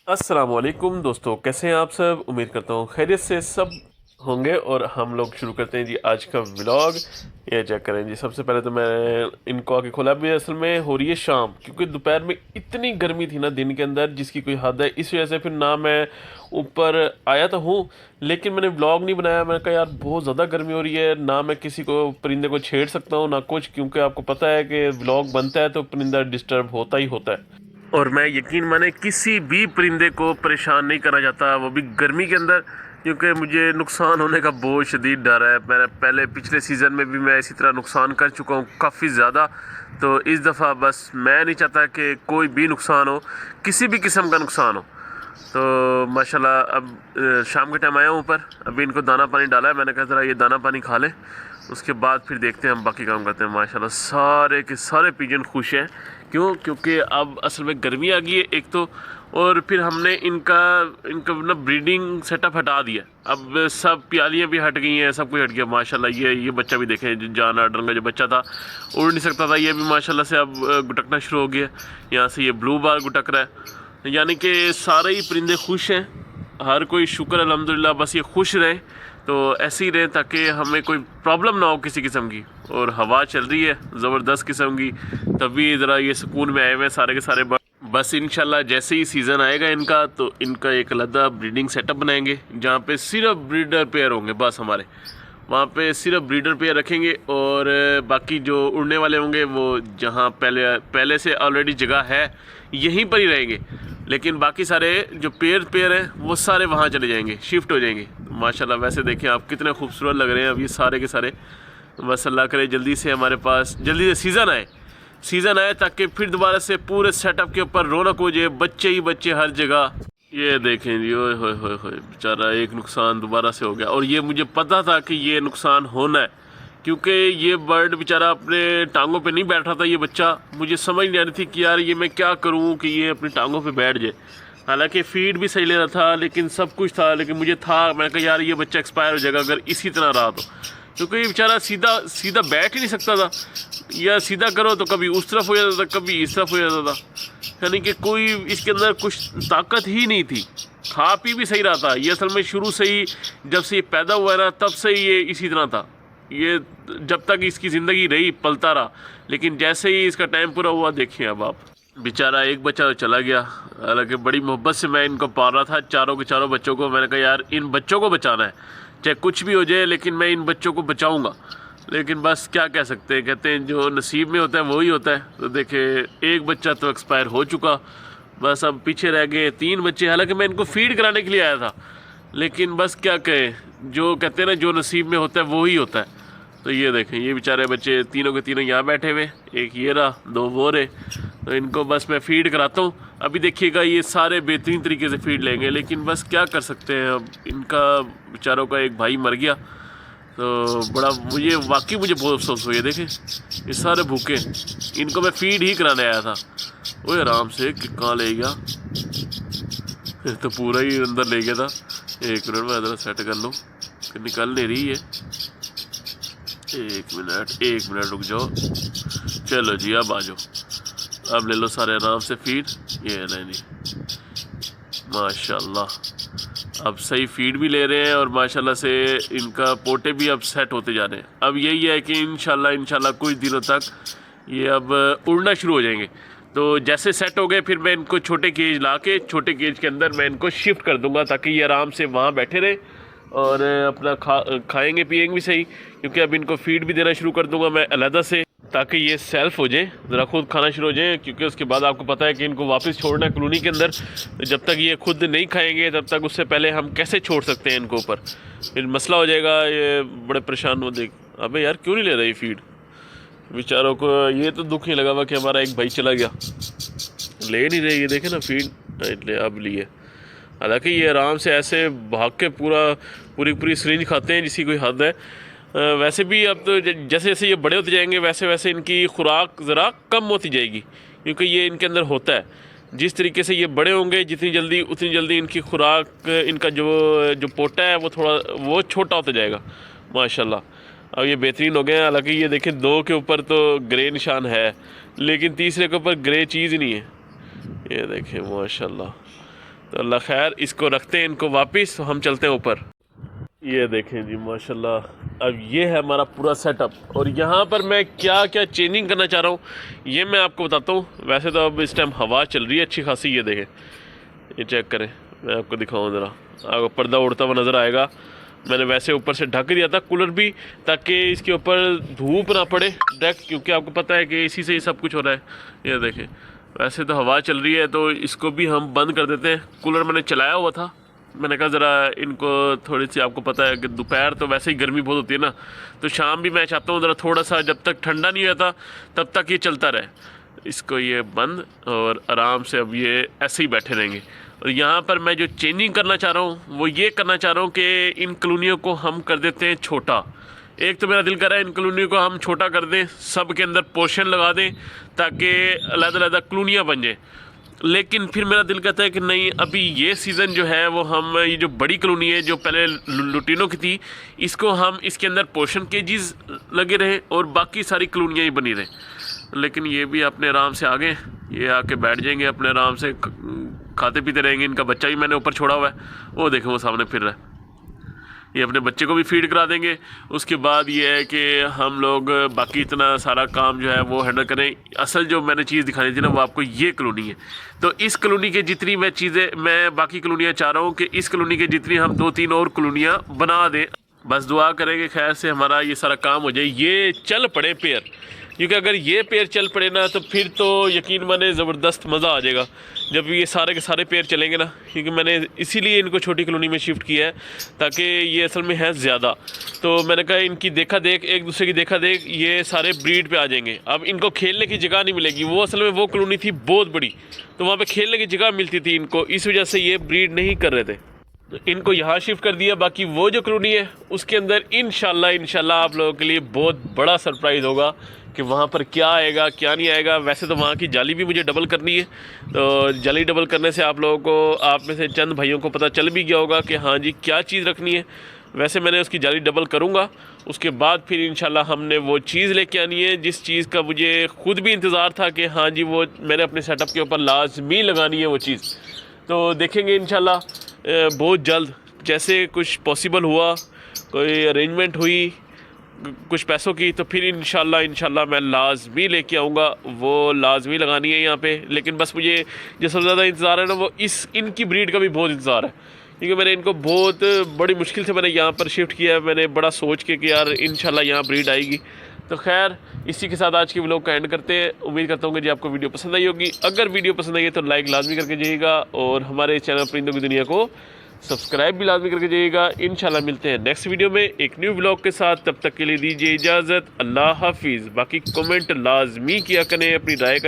अस्सलामुअलैकुम दोस्तों, कैसे हैं आप सब। उम्मीद करता हूँ खैरियत से सब होंगे। और हम लोग शुरू करते हैं जी आज का व्लॉग। ये चेक करें जी, सबसे पहले तो मैं इनको आके खोला भी। असल में हो रही है शाम, क्योंकि दोपहर में इतनी गर्मी थी ना दिन के अंदर जिसकी कोई हद है। इस वजह से फिर ना मैं ऊपर आया तो हूँ, लेकिन मैंने व्लॉग नहीं बनाया। मैंने कहा यार बहुत ज़्यादा गर्मी हो रही है, ना मैं किसी को परिंदे को छेड़ सकता हूँ ना कुछ, क्योंकि आपको पता है कि व्लॉग बनता है तो परिंदा डिस्टर्ब होता ही होता है। और मैं यकीन माने किसी भी परिंदे को परेशान नहीं करना चाहता, वो भी गर्मी के अंदर, क्योंकि मुझे नुकसान होने का बहुत शदीद डर है। मैंने पहले पिछले सीज़न में भी मैं इसी तरह नुकसान कर चुका हूँ काफ़ी ज़्यादा। तो इस दफ़ा बस मैं नहीं चाहता कि कोई भी नुकसान हो, किसी भी किस्म का नुकसान हो। तो माशाल्लाह अब शाम के टाइम आया हूँ ऊपर। अभी इनको दाना पानी डाला है, मैंने कहा ज़रा ये दाना पानी खा ले, उसके बाद फिर देखते हैं हम बाकी काम करते हैं। माशाल्लाह सारे के सारे पिजन खुश हैं। क्यों? क्योंकि अब असल में गर्मी आ गई है एक तो, और फिर हमने इनका इनका ना ब्रीडिंग सेटअप हटा दिया। अब सब प्यालियाँ भी हट गई हैं, सब कुछ हट गया माशाल्लाह। ये बच्चा भी देखें, जो जान आर्डर का जो बच्चा था उड़ नहीं सकता था, ये भी माशाल्लाह से अब गुटकना शुरू हो गया। यहाँ से ये ब्लू बार गुटक रहा है, यानी कि सारे ही परिंदे खुश हैं। हर कोई शुक्र अल्हम्दुलिल्लाह, बस ये खुश रहें तो ऐसे ही रहें ताकि हमें कोई प्रॉब्लम ना हो किसी किस्म की। और हवा चल रही है ज़बरदस्त किस्म की, तभी ज़रा ये सुकून में आए हुए हैं सारे के सारे। बस इंशाल्लाह जैसे ही सीज़न आएगा इनका, तो इनका एक अलग ब्रीडिंग सेटअप बनाएंगे जहाँ पे सिर्फ ब्रीडर पेयर होंगे। बस हमारे वहाँ पे सिर्फ ब्रीडर पेयर रखेंगे, और बाकी जो उड़ने वाले होंगे वो जहाँ पहले पहले से ऑलरेडी जगह है यहीं पर ही रहेंगे। लेकिन बाकी सारे जो पेयर हैं वो सारे वहाँ चले जाएंगे, शिफ्ट हो जाएंगे। माशाल्लाह वैसे देखें आप कितने खूबसूरत लग रहे हैं अब ये सारे के सारे। बस अल्लाह करे जल्दी से हमारे पास जल्दी से सीज़न आए ताकि फिर दोबारा से पूरे सेटअप के ऊपर रौनक हो जाए, बच्चे ही बच्चे हर जगह। ये देखें जी, ओए होए होए होए, बेचारा एक नुकसान दोबारा से हो गया। और ये मुझे पता था कि ये नुकसान होना है, क्योंकि ये बर्ड बेचारा अपने टांगों पे नहीं बैठ रहा था। ये बच्चा, मुझे समझ नहीं आ रही थी कि यार ये मैं क्या करूं कि ये अपनी टांगों पे बैठ जाए। हालांकि फीड भी सही ले रहा था, लेकिन सब कुछ था, लेकिन मुझे था, मैंने कहा यार ये बच्चा एक्सपायर हो जाएगा अगर इसी तरह रहा तो। क्योंकि ये बेचारा सीधा सीधा बैठ ही नहीं सकता था, या सीधा करो तो कभी उस तरफ हो जाता था कभी इस तरफ हो जाता था, यानी कि कोई इसके अंदर कुछ ताकत ही नहीं थी। खा पी भी सही रहा था ये, असल में शुरू से ही जब से ये पैदा हुआ है ना तब से ही ये इसी तरह था। ये जब तक इसकी ज़िंदगी रही पलता रहा, लेकिन जैसे ही इसका टाइम पूरा हुआ देखिए अब आप, बेचारा एक बच्चा तो चला गया। हालांकि बड़ी मोहब्बत से मैं इनको पाल रहा था, चारों के चारों बच्चों को। मैंने कहा यार इन बच्चों को बचाना है, चाहे कुछ भी हो जाए, लेकिन मैं इन बच्चों को बचाऊंगा। लेकिन बस क्या कह सकते हैं, कहते हैं जो नसीब में होता है वही होता है। तो देखे एक बच्चा तो एक्सपायर हो चुका, बस अब पीछे रह गए 3 बच्चे। हालांकि मैं इनको फीड कराने के लिए आया था, लेकिन बस क्या कहें, जो कहते हैं ना जो नसीब में होता है वही होता है। तो ये देखें ये बेचारे बच्चे तीनों के तीनों यहाँ बैठे हुए, एक ये रहा, 2 वो रहे। तो इनको बस मैं फ़ीड कराता हूँ। अभी देखिएगा ये सारे बेहतरीन तरीके से फ़ीड लेंगे, लेकिन बस क्या कर सकते हैं, अब इनका बेचारों का एक भाई मर गया। तो बड़ा मुझे बहुत अफसोस हुआ। ये देखें ये सारे भूखे, इनको मैं फ़ीड ही कराने आया था। वो आराम से कि कहाँ ले गया, तो पूरा ही अंदर ले गया था। एक मिनट में इधर सेट कर लूँ कि निकल नहीं रही है। एक मिनट रुक जाओ। चलो जी अब आ जाओ, अब ले लो सारे आराम से फीड। ये नहीं माशाल्लाह अब सही फीड भी ले रहे हैं, और माशाल्लाह से इनका पोटे भी अब सेट होते जा रहे हैं। अब यही है कि इंशाल्लाह कुछ दिनों तक ये अब उड़ना शुरू हो जाएंगे। तो जैसे सेट हो गए फिर मैं इनको छोटे केज ला के, छोटे केज के अंदर मैं इनको शिफ्ट कर दूंगा ताकि ये आराम से वहाँ बैठे रहे और अपना खाएंगे पिएंगे भी सही। क्योंकि अब इनको फीड भी देना शुरू कर दूंगा मैं अलहदा से, ताकि ये सेल्फ हो जाए, ज़रा खुद खाना शुरू हो जाए। क्योंकि उसके बाद आपको पता है कि इनको वापस छोड़ना है कॉलोनी के अंदर। तो जब तक ये खुद नहीं खाएंगे तब तक उससे पहले हम कैसे छोड़ सकते हैं इनको ऊपर, फिर मसला हो जाएगा। ये बड़े परेशान हो देख, अबे यार क्यों नहीं ले रही फीड बेचारों को। ये तो दुख ही लगा हुआ कि हमारा एक भाई चला गया, ले नहीं रहे। ये देखे ना फीड अब लिए। हालांकि ये आराम से ऐसे भाग के पूरी सिरिंज खाते हैं जिसकी कोई हद है। वैसे भी अब तो जैसे जैसे ये बड़े होते जाएंगे वैसे वैसे इनकी खुराक ज़रा कम होती जाएगी, क्योंकि ये इनके अंदर होता है। जिस तरीके से ये बड़े होंगे जितनी जल्दी इनकी खुराक, इनका जो पोटा है वो छोटा होता जाएगा माशाल्लाह। अब ये बेहतरीन हो गए हैं। हालांकि ये देखें 2 के ऊपर तो ग्रे निशान है, लेकिन तीसरे के ऊपर ग्रे चीज़ ही नहीं है। ये देखें माशाल्लाह। तो अल्लाह खैर, इसको रखते हैं इनको वापस, तो हम चलते हैं ऊपर। ये देखें जी माशाल्लाह, अब ये है हमारा पूरा सेटअप, और यहाँ पर मैं क्या क्या चेंजिंग करना चाह रहा हूँ ये मैं आपको बताता हूँ। वैसे तो अब इस टाइम हवा चल रही है अच्छी खासी, ये देखें, ये चेक करें, मैं आपको दिखाऊँ ज़रा, आपको पर्दा उड़ता हुआ नज़र आएगा। मैंने वैसे ऊपर से ढक दिया था कूलर भी, ताकि इसके ऊपर धूप ना पड़े डायरेक्ट, क्योंकि आपको पता है कि इसी से ही सब कुछ हो रहा है। ये देखें, वैसे तो हवा चल रही है तो इसको भी हम बंद कर देते हैं। कूलर मैंने चलाया हुआ था, मैंने कहा ज़रा इनको थोड़ी सी, आपको पता है कि दोपहर तो वैसे ही गर्मी बहुत होती है ना, तो शाम भी मैं चाहता हूँ ज़रा थोड़ा सा, जब तक ठंडा नहीं होता तब तक ये चलता रहे। इसको ये बंद, और आराम से अब ये ऐसे ही बैठे रहेंगे। और यहाँ पर मैं जो चेंजिंग करना चाह रहा हूँ वो ये करना चाह रहा हूँ कि इन कॉलोनियों को हम कर देते हैं छोटा। एक तो मेरा दिल कर रहा है इन कॉलोनियों को हम छोटा कर दें, सब के अंदर पोर्शन लगा दें ताकि अलग-अलग कॉलोनियाँ बन जाएँ। लेकिन फिर मेरा दिल कहता है कि नहीं, अभी ये सीज़न जो है वो हम ये जो बड़ी कॉलोनी है जो पहले लुटीनों की थी, इसको हम इसके अंदर पोर्शन केजीज लगे रहें और बाकी सारी कॉलोनियाँ ही बनी रहें। लेकिन ये भी अपने आराम से आगे ये आके बैठ जाएंगे, अपने आराम से खाते पीते रहेंगे। इनका बच्चा भी मैंने ऊपर छोड़ा हुआ है, वो देखें वो सामने फिर रहा है, ये अपने बच्चे को भी फीड करा देंगे। उसके बाद ये है कि हम लोग बाकी इतना सारा काम जो है वो हैंडल करें। असल जो मैंने चीज़ दिखानी थी ना वो आपको ये कॉलोनी है, तो इस कॉलोनी के जितनी मैं चीज़ें, मैं बाकी कॉलोनियाँ चाह रहा हूँ कि इस कॉलोनी के जितनी हम 2-3 और कॉलोनियाँ बना दें। बस दुआ करेंगे खैर से हमारा ये सारा काम हो जाए, ये चल पड़े पेड़, क्योंकि अगर ये पेड़ चल पड़े ना तो फिर तो यकीन माने ज़बरदस्त मज़ा आ जाएगा जब ये सारे के सारे पेड़ चलेंगे ना। क्योंकि मैंने इसीलिए इनको छोटी कॉलोनी में शिफ्ट किया है, ताकि ये असल में है ज़्यादा। तो मैंने कहा इनकी देखा देख, एक दूसरे की देखा देख, ये सारे ब्रीड पे आ जाएंगे। अब इनको खेलने की जगह नहीं मिलेगी, वो असल में वो कॉलोनी थी बहुत बड़ी, तो वहाँ पर खेलने की जगह मिलती थी इनको, इस वजह से ये ब्रीड नहीं कर रहे थे, तो इनको यहाँ शिफ्ट कर दिया। बाकी वो जो कॉलोनी है उसके अंदर इंशाल्लाह आप लोगों के लिए बहुत बड़ा सरप्राइज़ होगा कि वहाँ पर क्या आएगा क्या नहीं आएगा। वैसे तो वहाँ की जाली भी मुझे डबल करनी है, तो जाली डबल करने से आप लोगों को, आप में से चंद भाइयों को पता चल भी गया होगा कि हाँ जी क्या चीज़ रखनी है। वैसे मैंने उसकी जाली डबल करूँगा, उसके बाद फिर इंशाल्लाह हमने वो चीज़ लेके आनी है जिस चीज़ का मुझे ख़ुद भी इंतज़ार था कि हाँ जी वो मैंने अपने सेटअप के ऊपर लाजमी लगानी है वो चीज़। तो देखेंगे इंशाल्लाह बहुत जल्द, जैसे कुछ पॉसिबल हुआ, कोई अरेंजमेंट हुई कुछ पैसों की, तो फिर इंशाल्लाह मैं लाजमी लेके आऊँगा, वो लाजमी लगानी है यहाँ पे। लेकिन बस मुझे जो सबसे ज़्यादा इंतज़ार है ना वो इनकी ब्रीड का भी बहुत इंतज़ार है, क्योंकि मैंने इनको बहुत बड़ी मुश्किल से मैंने यहाँ पर शिफ्ट किया है, मैंने बड़ा सोच के कि यार इंशाल्लाह यहाँ ब्रीड आएगी। तो खैर इसी के साथ आज की व्लॉग का एंड करते हैं। उम्मीद करता हूँ कि जी आपको वीडियो पसंद आई होगी। अगर वीडियो पसंद आई है तो लाइक लाजमी करके जाइएगा, और हमारे चैनल परिंदों की दुनिया को सब्सक्राइब भी लाजमी करके जाइएगा। इंशाल्लाह मिलते हैं नेक्स्ट वीडियो में एक न्यू व्लॉग के साथ, तब तक के लिए दीजिए इजाज़त, अल्लाह हाफिज़। बाकी कमेंट लाजमी किया करें, अपनी राय का